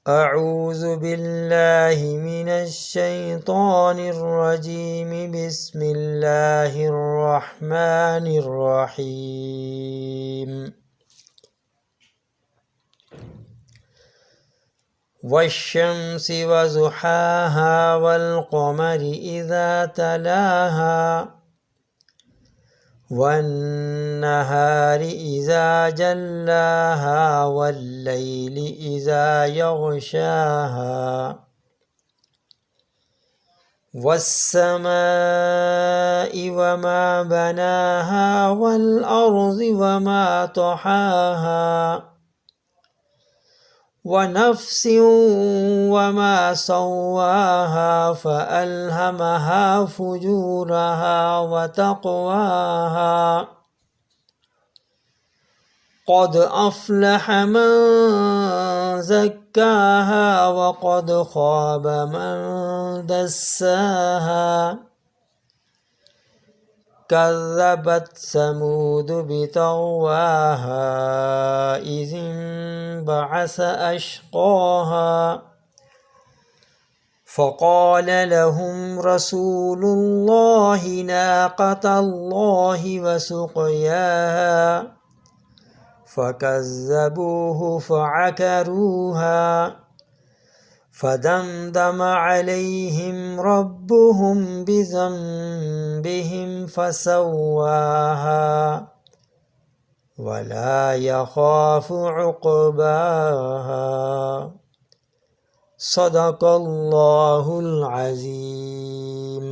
أعوذ بالله من الشيطان الرجيم. بسم الله الرحمن الرحيم. والشمس وضحاها والقمر إذا تلاها والنهار إذا جلاها والليل إذا يغشاها والسماء وما بناها والأرض وما طحاها ونفس وما سواها فألهمها فجورها وتقواها قد أفلح من زكاها وقد خاب من دساها كذبت ثمود بطغواها إذ انبعث أشقاها فقال لهم رسول الله ناقة الله وسقياها فكذبوه فعكروها فدمدم عليهم ربهم بذنبهم فسواها ولا يخاف عقباها. صدق الله العظيم.